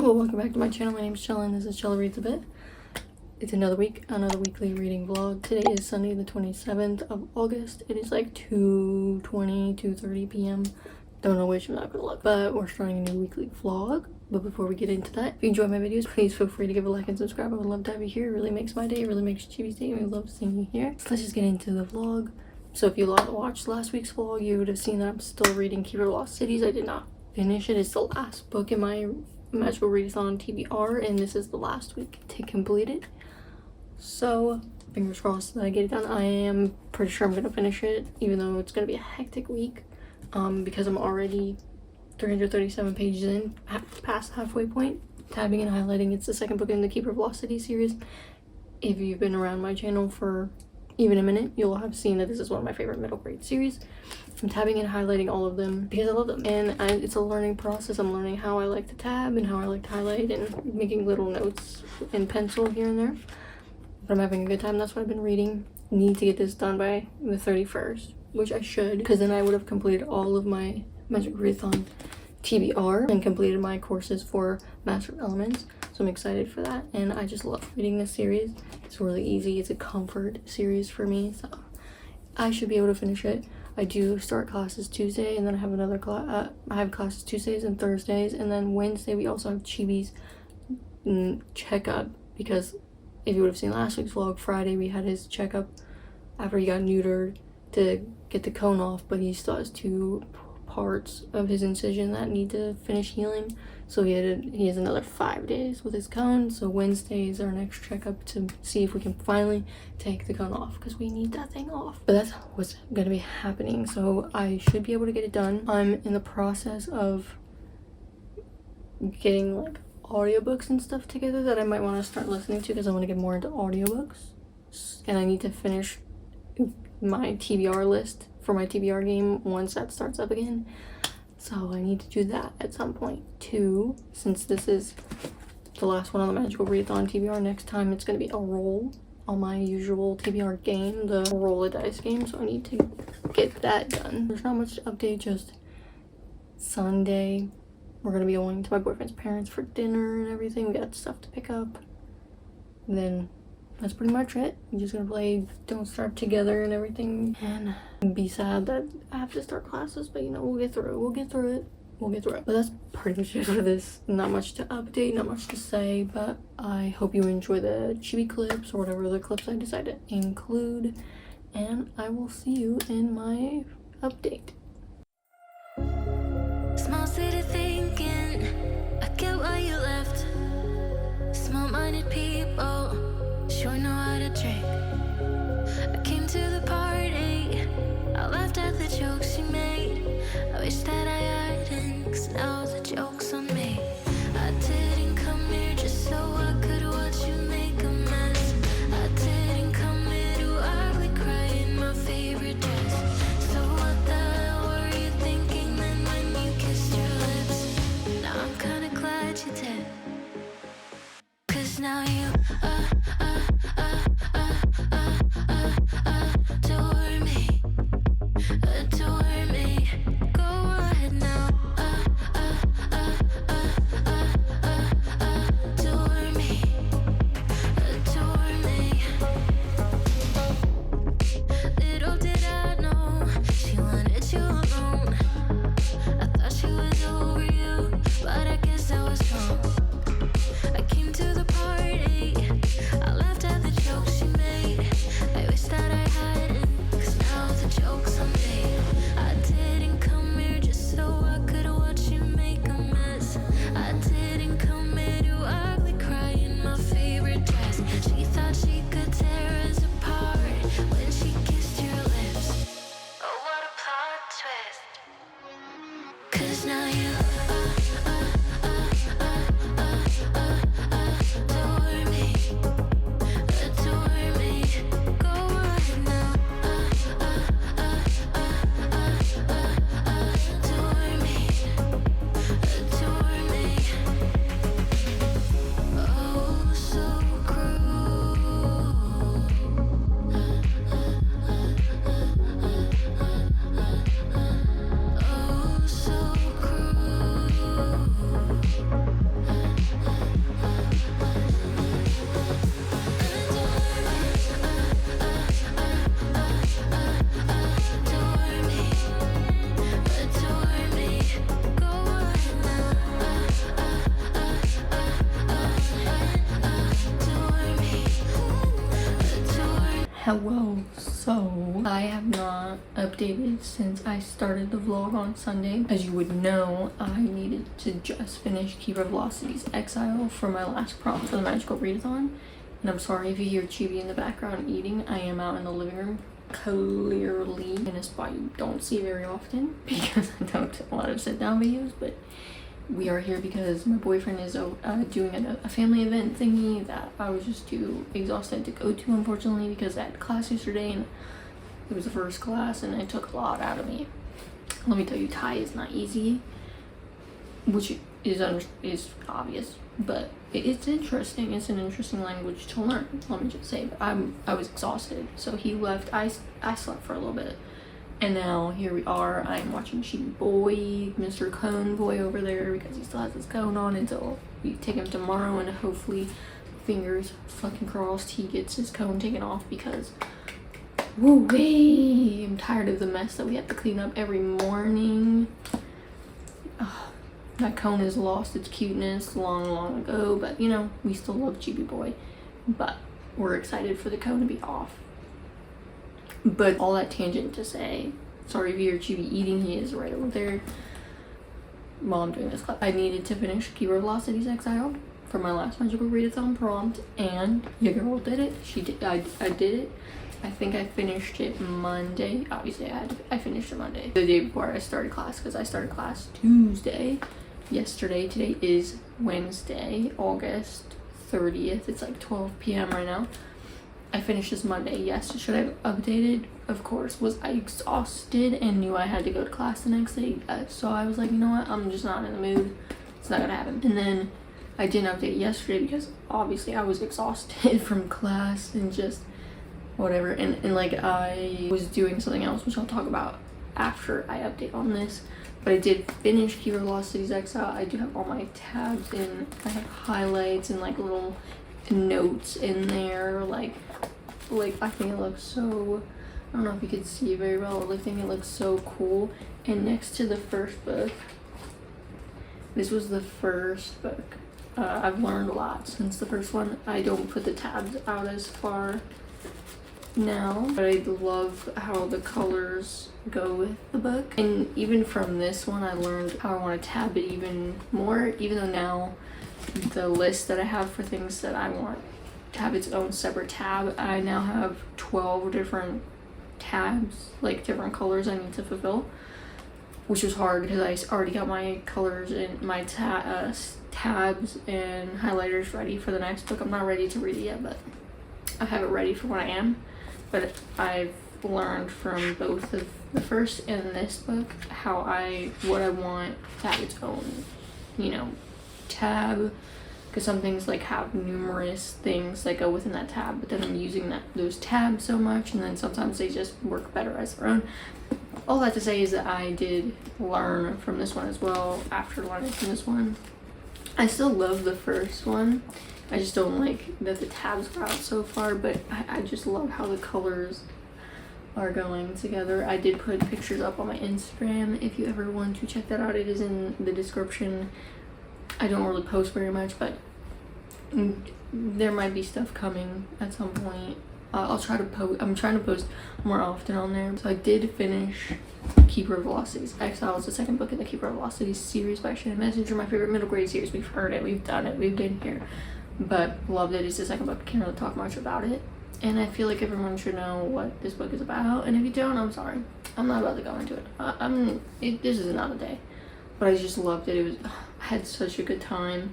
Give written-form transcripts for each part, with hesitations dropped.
Well, welcome back to my channel. My name is Chella and this is Chella Reads a Bit. It's another week, another weekly reading vlog. Today is Sunday the 27th of August. It is like 2:30 p.m. Don't know which, I'm not gonna look. But we're starting a new weekly vlog. But before we get into that, if you enjoy my videos, please feel free to give a like and subscribe. I would love to have you here. It really makes my day. It really makes Chibi's day. We love seeing you here. So let's just get into the vlog. So if you watched last week's vlog, you would have seen that I'm still reading Keeper of Lost Cities. I did not finish it. It's the last book in my Magical Readathon TBR, and this is the last week to complete it. So fingers crossed that I get it done. I am pretty sure I'm gonna finish it, even though it's gonna be a hectic week, because I'm already 337 pages in, past halfway point. Tabbing and highlighting. It's the second book in the Keeper of Lost Cities series. If you've been around my channel for even a minute, you'll have seen that this is one of my favorite middle grade series. I'm tabbing and highlighting all of them because I love them, and it's a learning process. I'm learning how I like to tab and how I like to highlight and making little notes in pencil here and there. But I'm having a good time. That's what I've been reading. Need to get this done by the 31st, which I should, because then I would have completed all of my Magical Readathon TBR and completed my courses for Master of Elements. So I'm excited for that, and I just love reading this series. It's really easy. It's a comfort series for me, so I should be able to finish it. I do start classes Tuesday, and then I have another class. I have classes Tuesdays and Thursdays, and then Wednesday we also have Chibi's checkup, because if you would have seen last week's vlog, Friday we had his checkup after he got neutered to get the cone off, but he still has 2 parts of his incision that need to finish healing, so he has another 5 days with his cone. So Wednesday is our next checkup to see if we can finally take the cone off, because we need that thing off. But that's what's gonna be happening, so I should be able to get it done. I'm in the process of getting like audiobooks and stuff together that I might want to start listening to, because I want to get more into audiobooks, and I need to finish my TBR list for my TBR game once that starts up again. So I need to do that at some point too, since this is the last one on the Magical Readathon TBR. Next time it's going to be a roll on my usual TBR game, the roll a dice game, so I need to get that done. There's not much to update, just Sunday we're going to be going to my boyfriend's parents for dinner and everything. We got stuff to pick up, and then that's pretty much it. I'm just gonna play Don't Starve Together and everything, and be sad that I have to start classes, but you know, we'll get through it. We'll get through it. We'll get through it. But that's pretty much it for this. Not much to update, not much to say, but I hope you enjoy the chibi clips or whatever other clips I decide to include, and I will see you in my update. Small city thinking, I get why you left. Small-minded people sure know how to drink. I came to the party, I laughed at the jokes you made. I wish that I hadn't, 'cause now the joke's on me. I didn't come here just so I could watch you make a mess. I didn't come here to ugly cry in my favorite dress. So what the hell were you thinking then when you kissed your lips? Now I'm kinda glad you did, 'cause now you adore me, adore me. Go ahead now, adore me, adore me. Little did I know she wanted you alone. I thought she was over you, but I guess I was wrong. I came to the party, Hello, so I have not updated since I started the vlog on Sunday. As you would know, I needed to just finish Keeper Velocity's Exile for my last prompt for the Magical Readathon. And I'm sorry if you hear Chibi in the background eating. I am out in the living room, clearly in a spot you don't see very often because I don't do a lot of sit down videos, but we are here because my boyfriend is doing a family event thingy that I was just too exhausted to go to, unfortunately, because I had class yesterday and it was the first class and it took a lot out of me. Let me tell you, Thai is not easy, which is obvious, but it's interesting. It's an interesting language to learn, let me just say. But I was exhausted, so he left. I slept for a little bit. And now here we are. I'm watching Chibi Boy, Mr. Cone Boy over there, because he still has his cone on until we take him tomorrow, and hopefully, fingers fucking crossed, he gets his cone taken off because woo-wee, I'm tired of the mess that we have to clean up every morning. That cone has lost its cuteness long ago, but you know, we still love Chibi Boy. But we're excited for the cone to be off. But all that tangent to say, sorry if you're Chibi eating, he is right over there while I'm doing this class. I needed to finish Keeper Velocity's Exile for my last Magical Readathon prompt, and your girl did it. She did. I did it. I think I finished it Monday. Obviously, I finished it Monday, the day before I started class, because I started class Tuesday. Yesterday. Today is Wednesday, August 30th. It's like 12 p.m. right now. I finished this Monday. Yes, should I have updated? Of course. Was I exhausted and knew I had to go to class the next day? So I was like, you know what? I'm just not in the mood. It's not gonna happen. And then I didn't update yesterday because obviously I was exhausted from class and just whatever. And like I was doing something else, which I'll talk about after I update on this. But I did finish Keeper Velocity's Exile. I do have all my tabs in. I have highlights and like little notes in there, like I think it looks so, I don't know if you could see very well, but I think it looks so cool. And next to the first book, this was the first book. I've learned a lot since the first one. I don't put the tabs out as far now, but I love how the colors go with the book. And even from this one, I learned how I want to tab it even more, even though now the list that I have for things that I want to have its own separate tab, I now have 12 different tabs, like different colors I need to fulfill, which was hard because I already got my colors and my tabs and highlighters ready for the next book. I'm not ready to read it yet, but I have it ready for when I am. But I've learned from both of the first and this book what I want to have its own, you know, tab, because some things like have numerous things that go within that tab, but then I'm using those tabs so much, and then sometimes they just work better as their own. All that to say is that I did learn from this one as well. After learning from this one, I still love the first one. I just don't like that the tabs are out so far, but I just love how the colors are going together. I did put pictures up on my Instagram if you ever want to check that out. It is in the description. I don't really post very much, but there might be stuff coming at some point. I'll try to post. I'm trying to post more often on there. So I did finish Keeper Velocity's Exile. It's the second book in the Keeper Velocity series by Shannon Messenger, my favorite middle grade series. We've heard it, we've done it, we've been here, but loved it. It's the second book. Can't really talk much about it, and I feel like everyone should know what this book is about. And if you don't, I'm sorry. I'm not about to go into it. This is another day. But I just loved it. I had such a good time.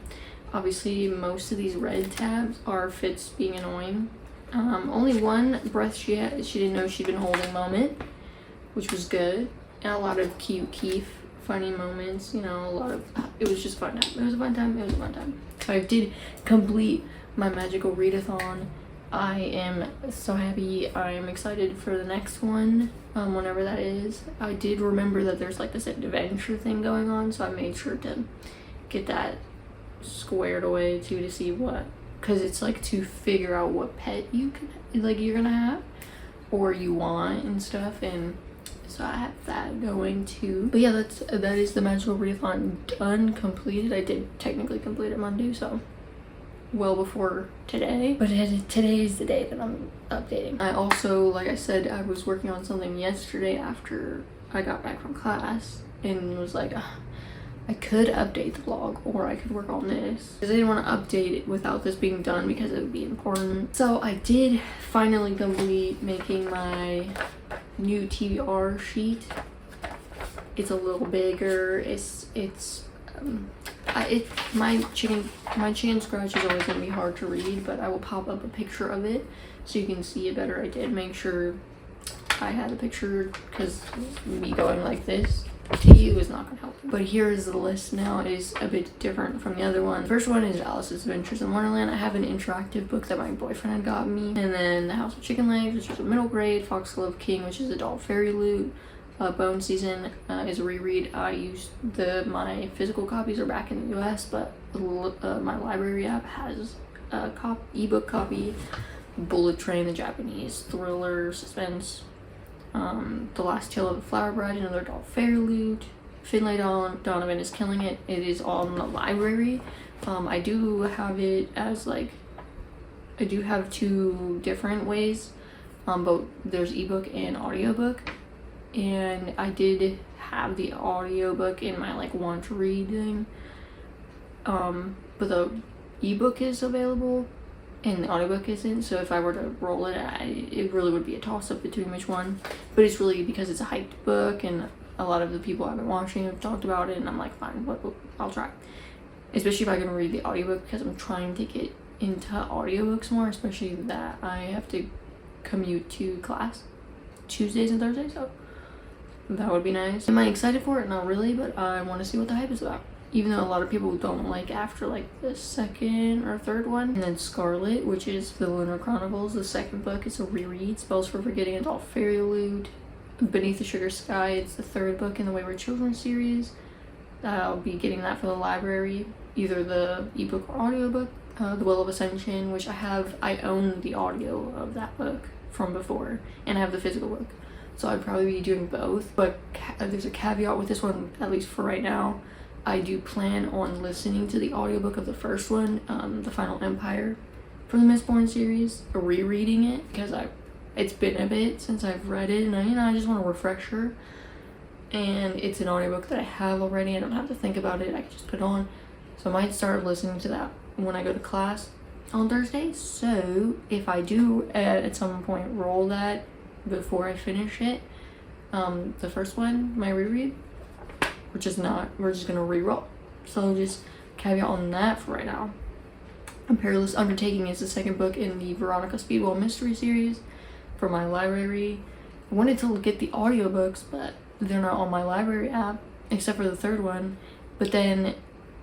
Obviously, most of these red tabs are Fitz being annoying. Only one breath she didn't know she'd been holding moment, which was good. And a lot of cute Keith funny moments, you know, it was just fun. It was a fun time. I did complete my Magical Readathon. I am so happy. I am excited for the next one, whenever that is. I did remember that there's like this adventure thing going on, so I made sure to get that squared away too, to see what, because it's like to figure out what pet you're gonna have or you want and stuff, and so I have that going too. But yeah, that is the Magical Readathon done, completed. I did technically complete it Monday, so well before today, but today is the day that I'm updating. I also, like I said, I was working on something yesterday after I got back from class and was like, I could update the blog or I could work on this, because I didn't want to update it without this being done because it would be important. So I did finally complete making my new TBR sheet. It's a little bigger. My chin scratch is always going to be hard to read, but I will pop up a picture of it so you can see it better. I did make sure I had a picture because me going like this to you is not going to help. But here is the list now. It is a bit different from the other one. The first one is Alice's Adventures in Wonderland. I have an interactive book that my boyfriend had got me. And then The House of Chicken Legs, which is a middle grade. Foxglove King, which is adult fairy loot. Bone Season is a reread. I used my physical copies are back in the US, but my library app has a ebook copy. Bullet Train, the Japanese thriller suspense. The Last Tale of the Flower Bride, another adult fairy loot. Finlay Donovan is Killing It. It is on the library. I do have it as I do have two different ways. But there's ebook and audiobook. And I did have the audiobook in my want to read thing. But the ebook is available and the audiobook isn't, so if I were to roll it, it really would be a toss-up between which one. But it's really because it's a hyped book and a lot of the people I've been watching have talked about it, and I'm like, fine, I'll try. Especially if I can read the audiobook, because I'm trying to get into audiobooks more, especially that I have to commute to class Tuesdays and Thursdays, so that would be nice. Am I excited for it? Not really, but I want to see what the hype is about. Even though a lot of people don't like after the second or third one. And then Scarlet, which is the Lunar Chronicles, the second book. It's a reread. Spells for Forgetting, adult fairy loot. Beneath the Sugar Sky, it's the third book in the Wayward Children series. I'll be getting that for the library, either the ebook or audiobook. The Will of Ascension, which I own the audio of that book from before, and I have the physical book. So I'd probably be doing both, but there's a caveat with this one, at least for right now. I do plan on listening to the audiobook of the first one, The Final Empire, from the Mistborn series, or rereading it, because it's been a bit since I've read it, and I just want a refresher. And it's an audiobook that I have already. I don't have to think about it. I can just put it on. So I might start listening to that when I go to class on Thursday. So if I do at some point roll that before I finish it, the first one, my reread, we're just gonna re-roll. So just caveat on that for right now. A Perilous Undertaking is the second book in the Veronica Speedwell mystery series for my library. I wanted to get the audiobooks, but they're not on my library app, except for the third one. But then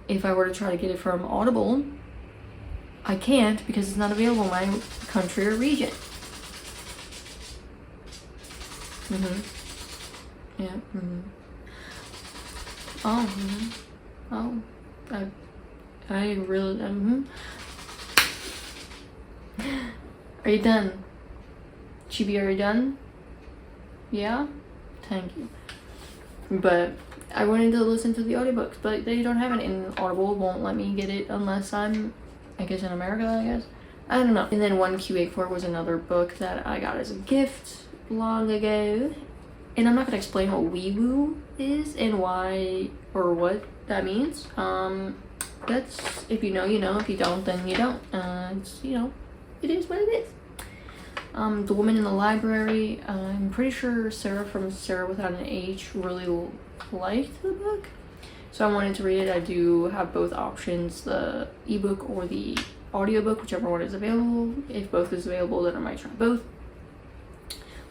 if I were to try to get it from Audible, I can't because it's not available in my country or region. Yeah. Oh. I really. Are you done? Chibi, are you done? Yeah? Thank you. But I wanted to listen to the audiobooks, but they don't have it in Audible. Won't let me get it unless I'm, I guess, in America, I guess. I don't know. And then 1Q84 was another book that I got as a gift long ago. And I'm not gonna explain what Hewwooo is and why or what that means. That's, if you know, you know. If you don't, then you don't. It's, it is what it is. The Woman in the Library. I'm pretty sure Sarah from Sarah Without an H really liked the book, so I wanted to read it. I do have both options, the ebook or the audiobook, whichever one is available. If both is available, then I might try both.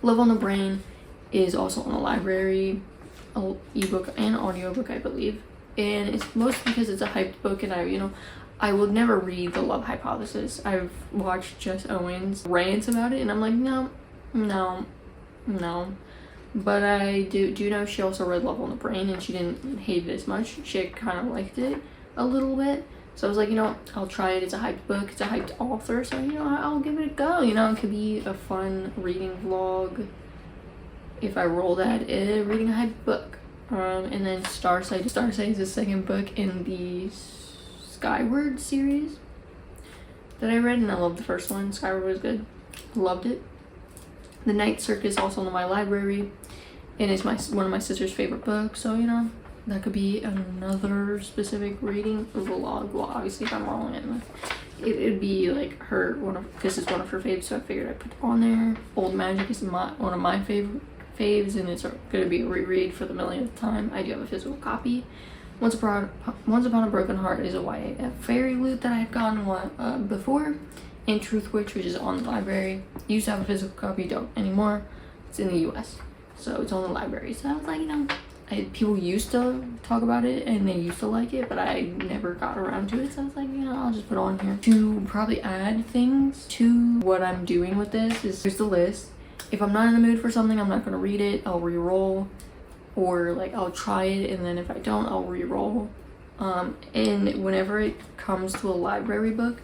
Love on the Brain is also on the library, ebook and audiobook, I believe. And it's mostly because it's a hyped book, and I will never read The Love Hypothesis. I've watched Jess Owens rants about it, and I'm like, no. But I do know she also read Love on the Brain, and she didn't hate it as much. She kind of liked it a little bit. So I was like, I'll try it. It's a hyped book. It's a hyped author. So, I'll give it a go. It could be a fun reading vlog if I roll that reading a hyped book. And then Starsight. Starsight is the second book in the Skyward series. that I read, and I loved the first one. Skyward was good. Loved it. The Night Circus, also in my library, and it's one of my sister's favorite books, so you know, that could be another specific reading vlog. Well, obviously if I'm rolling it, it'd be like this is one of her faves, so I figured I'd put it on there. Old Magic is one of my faves, and it's gonna be a reread for the millionth time. I do have a physical copy. Once Upon a Broken Heart is a YA fairy loot that I've gotten before, and Truth Witch, which is on the library. Used to have a physical copy, don't anymore. It's in the US, so it's on the library. So I was like, you know, people used to talk about it and they used to like it, but I never got around to it, so I was like, you know, I'll just put it on here. To probably add things to what I'm doing with this is, here's the list. If I'm not in the mood for something, I'm not gonna read it, I'll re-roll, or like I'll try it, and then if I don't, I'll re-roll. And whenever it comes to a library book,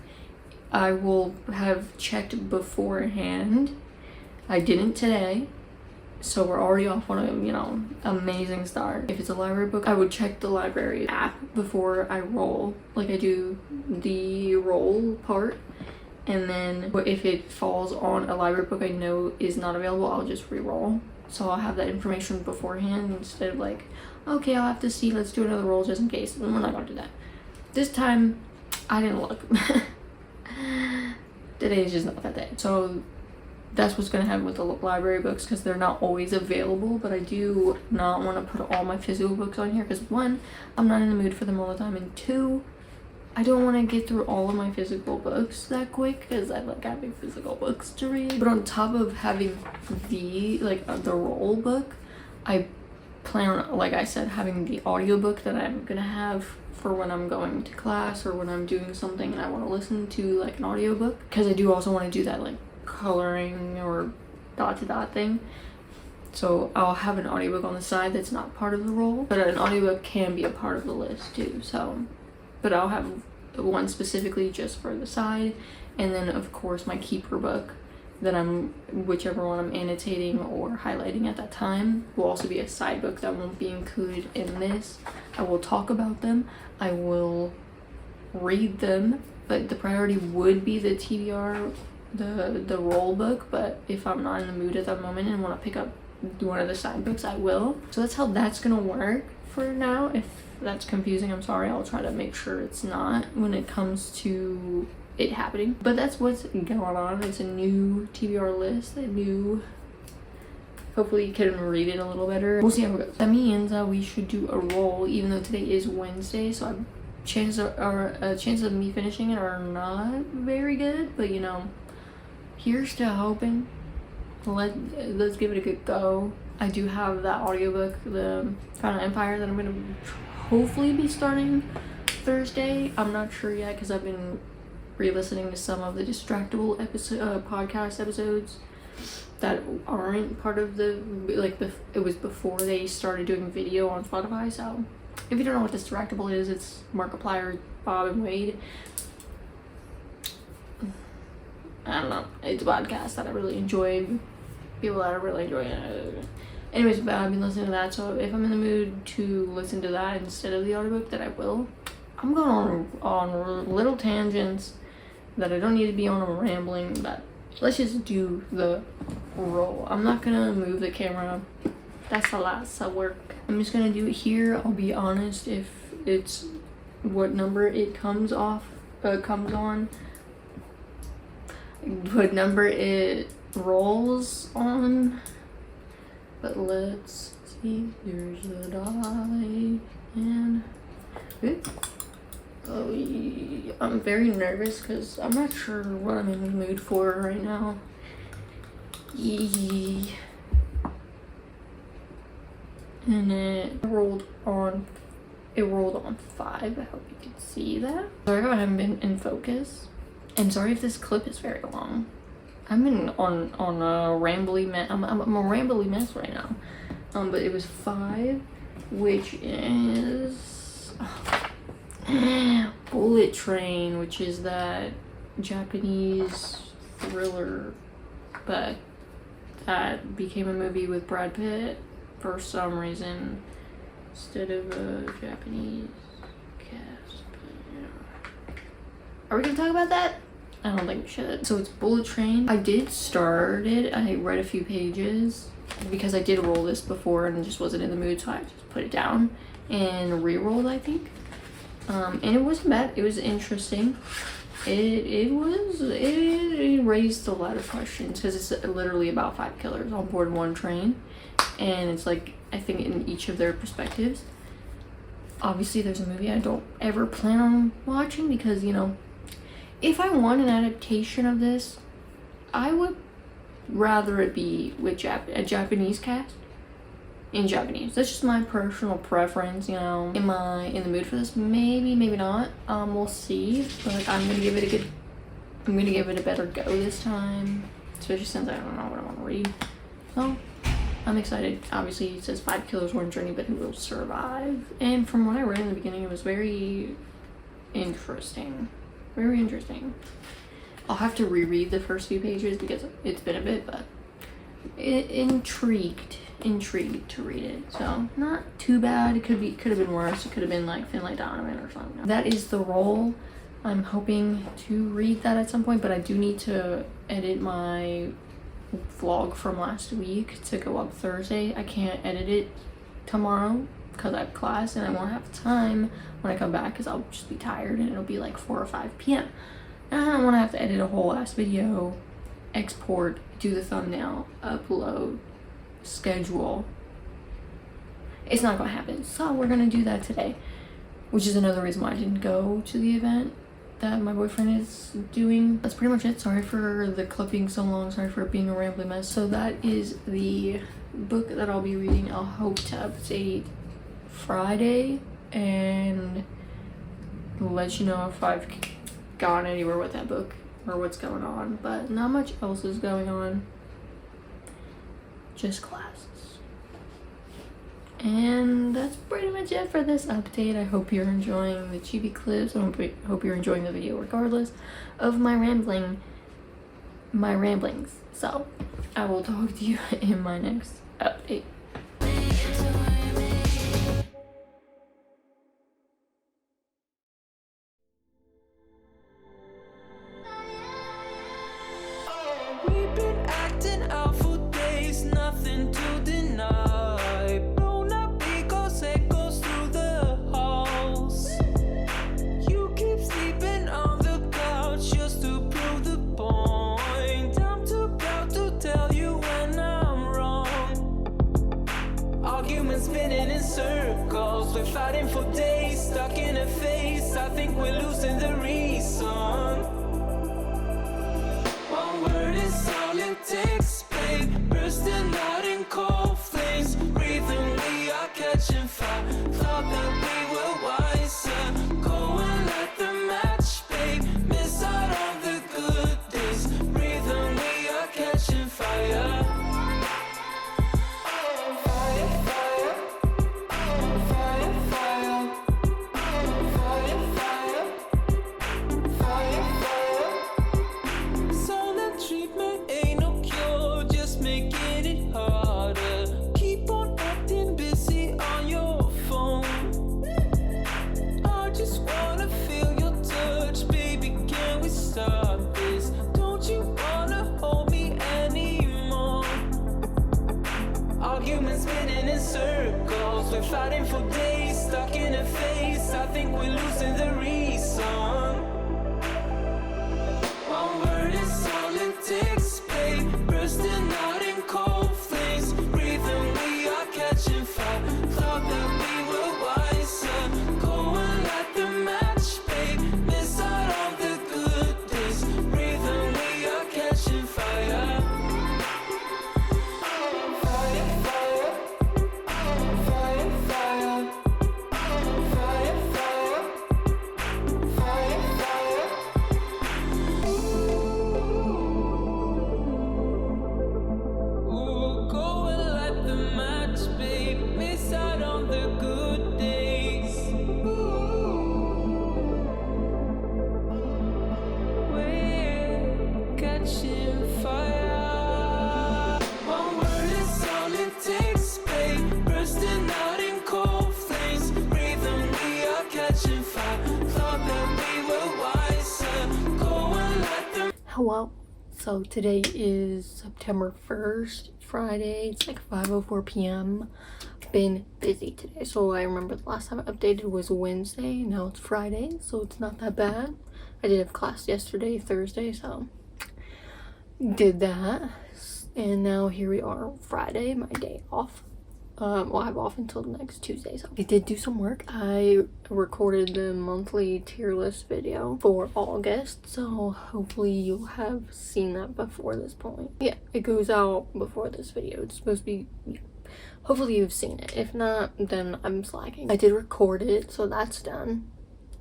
I will have checked beforehand. I didn't today, so we're already off on a, you know, amazing start. If it's a library book, I would check the library app before I roll. Like I do the roll part, and then if it falls on a library book I know is not available, I'll just re-roll. So I'll have that information beforehand instead of like, okay, I'll have to see, let's do another roll just in case. And we're not gonna do that. This time, I didn't look. Today is just not that day. So that's what's gonna happen with the library books, because they're not always available, but I do not want to put all my physical books on here because one, I'm not in the mood for them all the time, and two, I don't want to get through all of my physical books that quick because I like having physical books to read. But on top of having the roll book, I plan on, like I said, having the audiobook that I'm gonna have for when I'm going to class or when I'm doing something and I want to listen to like an audiobook, because I do also want to do that like coloring or dot to dot thing. So I'll have an audiobook on the side that's not part of the roll, but an audiobook can be a part of the list too. So, but I'll have one specifically just for the side, and then of course my keeper book that whichever one I'm annotating or highlighting at that time will also be a side book that won't be included in this. I will talk about them, I will read them, but the priority would be the TBR, the roll book. But if I'm not in the mood at that moment and want to pick up one of the side books, I will. So that's how that's gonna work for now. If that's confusing, I'm sorry. I'll try to make sure it's not when it comes to it happening. But that's what's going on. It's a new TBR list, hopefully you can read it a little better. We'll see how it goes. That means we should do a roll, even though today is Wednesday, so chances of me finishing it are not very good, but you know, here's to hoping. Let's give it a good go. I do have that audiobook, the Final Empire, that I'm gonna hopefully be starting Thursday. I'm not sure yet because I've been re-listening to some of the Distractable podcast episodes that aren't part of the, it was before they started doing video on Spotify. So if you don't know what Distractable is, it's Markiplier, Bob, and Wade. I don't know, it's a podcast that I really enjoy, people that I really enjoy. Anyways, but I've been listening to that, so if I'm in the mood to listen to that instead of the audiobook, then I will. I'm going on little tangents that I don't need to be on. I'm rambling, but let's just do the roll. I'm not gonna move the camera, that's a lot of work. I'm just gonna do it here. I'll be honest if it's what number it comes on, what number it rolls on. But let's see, there's a die, and oh, yeah. I'm very nervous because I'm not sure what I'm in the mood for right now. And it rolled on 5. I hope you can see that. Sorry if I haven't been in focus, and sorry if this clip is very long. I've been on a rambly mess. I'm a rambly mess right now. But it was 5, which is Bullet Train, which is that Japanese thriller, but that became a movie with Brad Pitt for some reason instead of a Japanese cast. But, yeah. Are we gonna talk about that? I don't think we should. So it's Bullet Train. I did start it. I read a few pages because I did roll this before and just wasn't in the mood, so I just put it down and re-rolled, I think. And it wasn't bad. It was interesting. It raised a lot of questions because it's literally about 5 killers on board one train, and it's like, I think in each of their perspectives. Obviously there's a movie I don't ever plan on watching because, you know, if I want an adaptation of this, I would rather it be with a Japanese cast in Japanese. That's just my personal preference, you know. Am I in the mood for this? Maybe, maybe not. We'll see. But I'm gonna give it a better go this time, especially since I don't know what I want to read. So I'm excited. Obviously it says 5 killers, one journey, but who will survive? And from what I read in the beginning, it was very interesting. Very interesting. I'll have to reread the first few pages because it's been a bit, but intrigued to read it. So not too bad. It could have been worse. It could have been like Finlay Donovan or something. That is the roll. I'm hoping to read that at some point, but I do need to edit my vlog from last week to go up Thursday. I can't edit it tomorrow because I have class and I won't have time when I come back because I'll just be tired and it'll be like 4 or 5 p.m. And I don't want to have to edit a whole ass video, export, do the thumbnail, upload, schedule. It's not gonna happen. So we're gonna do that today, which is another reason why I didn't go to the event that my boyfriend is doing. That's pretty much it. Sorry for the clip being so long. Sorry for it being a rambling mess. So that is the book that I'll be reading. I'll hope to update Friday and let you know if I've gone anywhere with that book or what's going on, but not much else is going on, just classes. And that's pretty much it for this update. I hope you're enjoying the chibi clips. I hope you're enjoying the video regardless of my ramblings. So I will talk to you in my next update. We've been acting out for days, nothing to deny. Blown up because echoes through the halls. You keep sleeping on the couch just to prove the point. I'm too proud to tell you when I'm wrong. Arguments spinning in circles, we're fighting for days, stuck in a phase. I think we're losing the reason. One word is all it takes, babe. Bursting out in cold flames. Breathing, we are catching fire. Thought that we were wiser. Go and light the match, babe. Miss out on the good days. Breathing, we are catching fire. Fire, fire. Fire, fire. Fire, fire. Fire, fire. Silent treatment ain't no cure, just making it harder. Keep on acting busy on your phone. I just wanna feel your touch, baby, can we start this? Don't you wanna hold me anymore? Arguments spinning in circles, we're fighting for days, stuck in a phase. I think we're losing the reason. One word is all it takes, babe. Bursting out in cold flames. Breathing, we are catching fire. Thought that we were wiser. Go and light the match, babe. Miss out on the good days. Breathing, we are catching fire. Fire, fire. Fire, fire. Fire, fire. Fire, fire. Ooh, go and light the match, babe. Miss out on the good days. We're catching fire. One word is all it takes, babe. Bursting out in cold flames. Breathing, we are catching fire. Thought that we were wiser. Go and light the well, so today is September 1st, Friday. It's like 5:04 p.m. Been busy today. So I remember the last time I updated was Wednesday. Now it's Friday, so it's not that bad. I did have class yesterday, Thursday, so did that. And now here we are, Friday, my day off. Well, I have off until next Tuesday, so I did do some work. I recorded the monthly tier list video for August, so hopefully you'll have seen that before this point. Yeah, it goes out before this video. It's supposed to be, hopefully you've seen it. If not, then I'm slacking. I did record it, so that's done.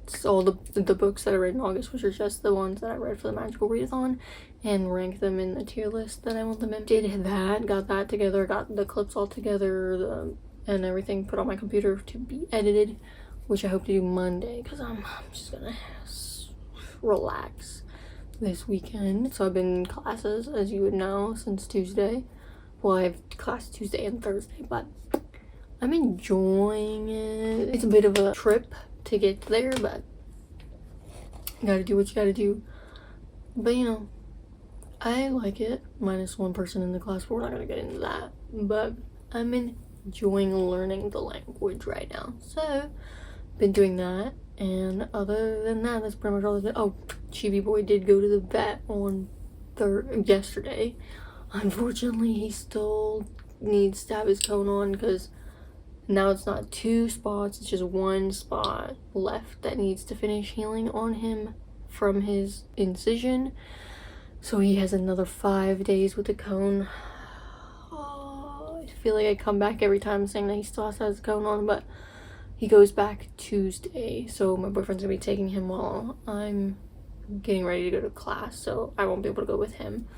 So all the books that I read in August, which are just the ones that I read for the Magical Readathon, and rank them in the tier list that I want them in. Did that, got that together, got the clips all together, and everything put on my computer to be edited, which I hope to do Monday, because I'm just gonna relax this weekend. So I've been in classes, as you would know, since Tuesday. Well, I have class Tuesday and Thursday, but I'm enjoying it. It's a bit of a trip to get there, but you gotta do what you gotta do. But you know, I like it, minus one person in the class, but we're not gonna get into that. But I'm enjoying learning the language right now, so been doing that. And other than that, that's pretty much all. Oh, Chibi Boy did go to the vet on yesterday. Unfortunately, he still needs to have his cone on, because now it's not 2 spots, it's just 1 spot left that needs to finish healing on him from his incision. So he has another 5 days with the cone. Oh, I feel like I come back every time saying that he still has to have his cone on, but he goes back Tuesday. So my boyfriend's gonna be taking him while I'm getting ready to go to class, so I won't be able to go with him.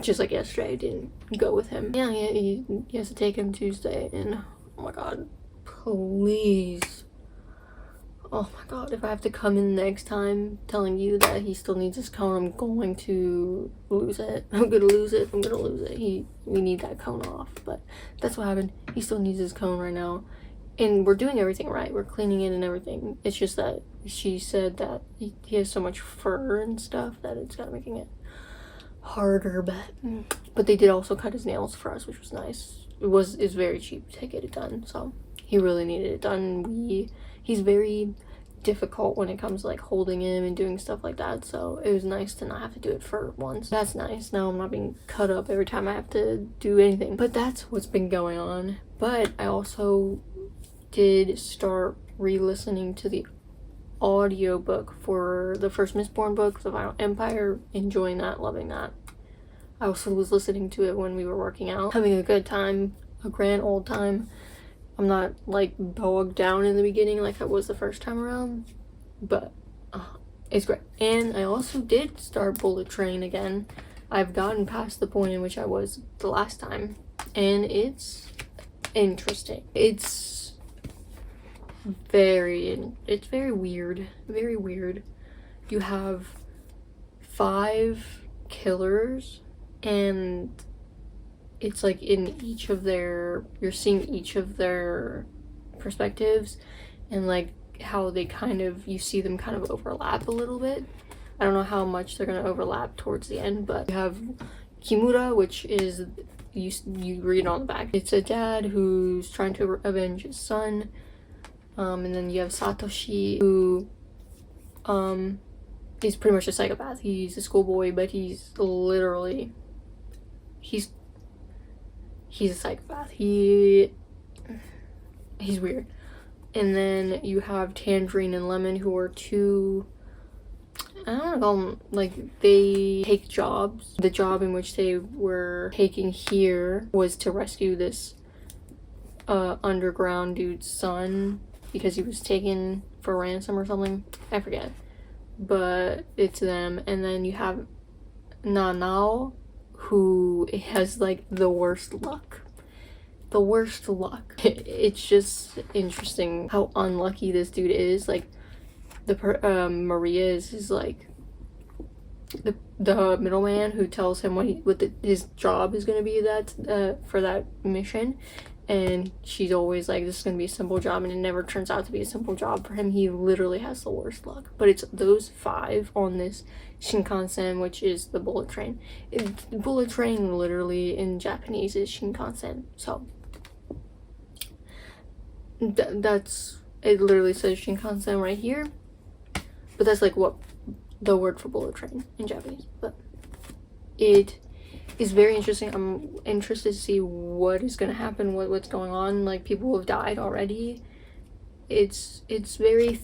Just like yesterday, I didn't go with him. Yeah, he has to take him Tuesday, and oh my god, please. Oh my god, if I have to come in next time telling you that he still needs his cone, I'm going to lose it. I'm gonna lose it. We need that cone off, but that's what happened. He still needs his cone right now. And we're doing everything right. We're cleaning it and everything. It's just that she said that he has so much fur and stuff that it's kind of making it harder, but they did also cut his nails for us, which was nice. It's very cheap to get it done, so he really needed it done. He's very difficult when it comes to like holding him and doing stuff like that, so it was nice to not have to do it for once. That's nice. Now I'm not being cut up every time I have to do anything, but that's what's been going on. But I also did start re-listening to the audiobook for the first Mistborn book, The Final Empire. Enjoying that, loving that. I also was listening to it when we were working out, having a good time, a grand old time. I'm not like bogged down in the beginning like I was the first time around, but it's great. And I also did start Bullet Train again. I've gotten past the point in which I was the last time, and it's interesting. It's very weird. You have 5 killers, and it's like in each of their, you're seeing each of their perspectives, and like how they kind of, you see them kind of overlap a little bit. I don't know how much they're gonna overlap towards the end, but you have Kimura, which is, you read on the back, it's a dad who's trying to avenge his son. And then you have Satoshi, who is pretty much a psychopath. He's a schoolboy, but he's literally, he's a psychopath. He's weird. And then you have Tangerine and Lemon, who are 2, I don't want to call them, like, they take jobs. The job in which they were taking here was to rescue this underground dude's son, because he was taken for ransom or something. I forget. But it's them. And then you have Nanao, who has like the worst luck. It's just interesting how unlucky this dude is. Like, Maria is like the middleman who tells him what his job is going to be, that for that mission, and she's always like, this is gonna be a simple job, and it never turns out to be a simple job for him. He literally has the worst luck. But it's those 5 on this Shinkansen, which is the bullet train. Bullet train literally in Japanese is Shinkansen, so that's, it literally says Shinkansen right here, but that's like what the word for bullet train in Japanese. But it is very interesting. I'm interested to see what is going to happen, what's going on. Like, people have died already. It's very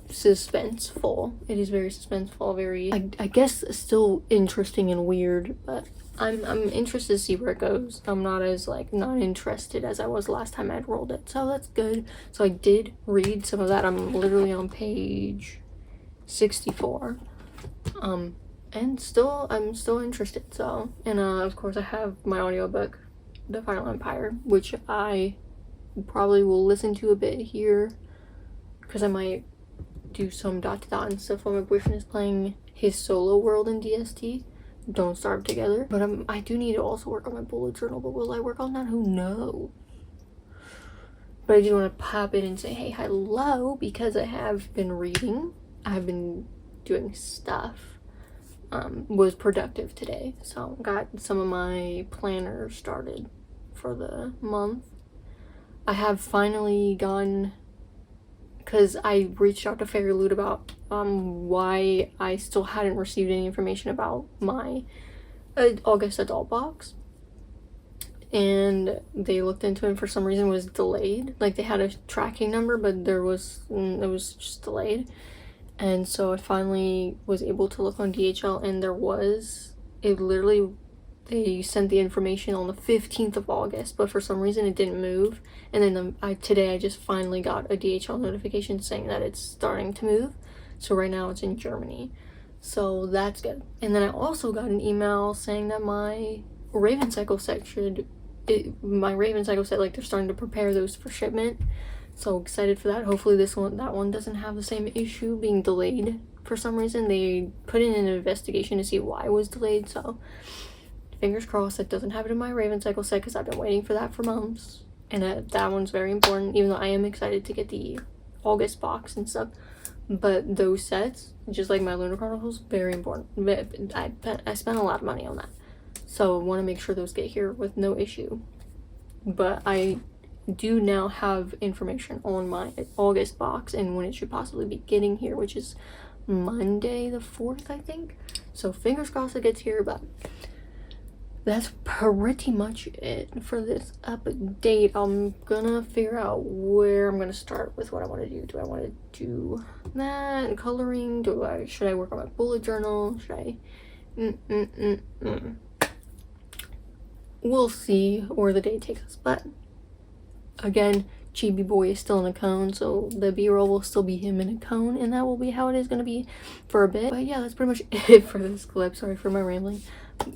suspenseful. It is very suspenseful, very, I guess, still interesting and weird, but I'm interested to see where it goes. I'm not as like not interested as I was last time I'd rolled it, so that's good. So I did read some of that. I'm literally on page 64, and I'm still interested. So, and of course I have my audiobook, The Final Empire, which I probably will listen to a bit here, because I might do some dot to dot and stuff while my boyfriend is playing his solo world in DST. Don't Starve Together. But I do need to also work on my bullet journal, but will I work on that? Who knows? But I do want to pop in and say, hey, hello, because I have been reading. I've been doing stuff. Was productive today, so got some of my planners started for the month. I have finally gone, because I reached out to Fairy Loot about why I still hadn't received any information about my August adult box, and they looked into it, and for some reason it was delayed. Like, they had a tracking number, but it was just delayed. And so I finally was able to look on DHL, and they sent the information on the 15th of August, but for some reason it didn't move. And then today I just finally got a DHL notification saying that it's starting to move. So right now it's in Germany. So that's good. And then I also got an email saying that my Raven Cycle set like, they're starting to prepare those for shipment. So excited for that. Hopefully that one doesn't have the same issue being delayed for some reason. They put in an investigation to see why it was delayed, so fingers crossed it doesn't happen in my Raven Cycle set, because I've been waiting for that for months, and that one's very important, even though I am excited to get the August box and stuff. But those sets, just like my Lunar Chronicles, very important. I spent a lot of money on that, so I want to make sure those get here with no issue. But I do now have information on my August box and when it should possibly be getting here, which is Monday the 4th, I think. So fingers crossed it gets here, but that's pretty much it for this update. I'm gonna figure out where I'm gonna start with what I want to do. Do I want to do that and coloring? Should I work on my bullet journal? Should I? We'll see where the day takes us. But again, Chibi Boy is still in a cone, so the B-roll will still be him in a cone, and that will be how it is going to be for a bit. But yeah, that's pretty much it for this clip. Sorry for my rambling,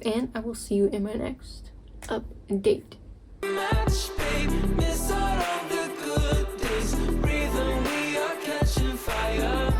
and I will see you in my next update. Match, babe, miss all of the good days. Breathe and we are catching fire.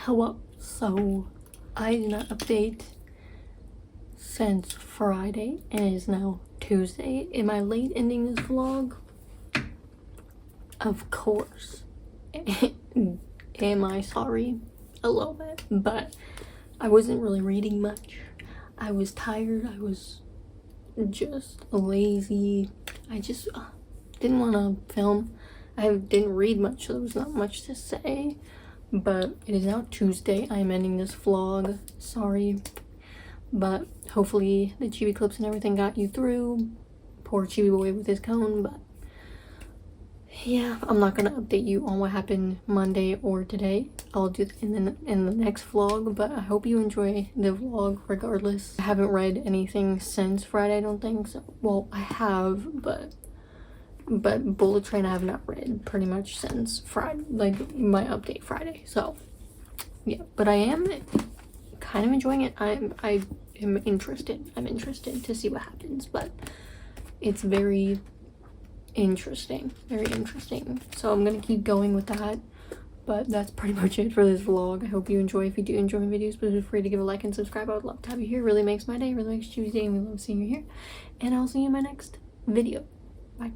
Hello. So I did not update since Friday, and it is now Tuesday. Am I late ending this vlog? Of course. Am I sorry? A little bit, but I wasn't really reading much. I was tired. I was just lazy. I just didn't want to film. I didn't read much, so there was not much to say. But it is now Tuesday. I'm ending this vlog. Sorry. But hopefully the chibi clips and everything got you through. Poor chibi boy with his cone, but yeah, I'm not gonna update you on what happened Monday or today. I'll do it in the next vlog, but I hope you enjoy the vlog regardless. I haven't read anything since Friday, I don't think so. Well, I have, but Bullet Train I have not read pretty much since Friday, like my update Friday. So yeah, but I am kind of enjoying it. I am interested. I'm interested to see what happens, but it's very interesting, so I'm gonna keep going with that. But that's pretty much it for this vlog. I hope you enjoy. If you do enjoy my videos, please feel free to give a like and subscribe. I would love to have you here. It really makes my day, really makes Tuesday, and we love seeing you here. And I'll see you in my next video. Bye.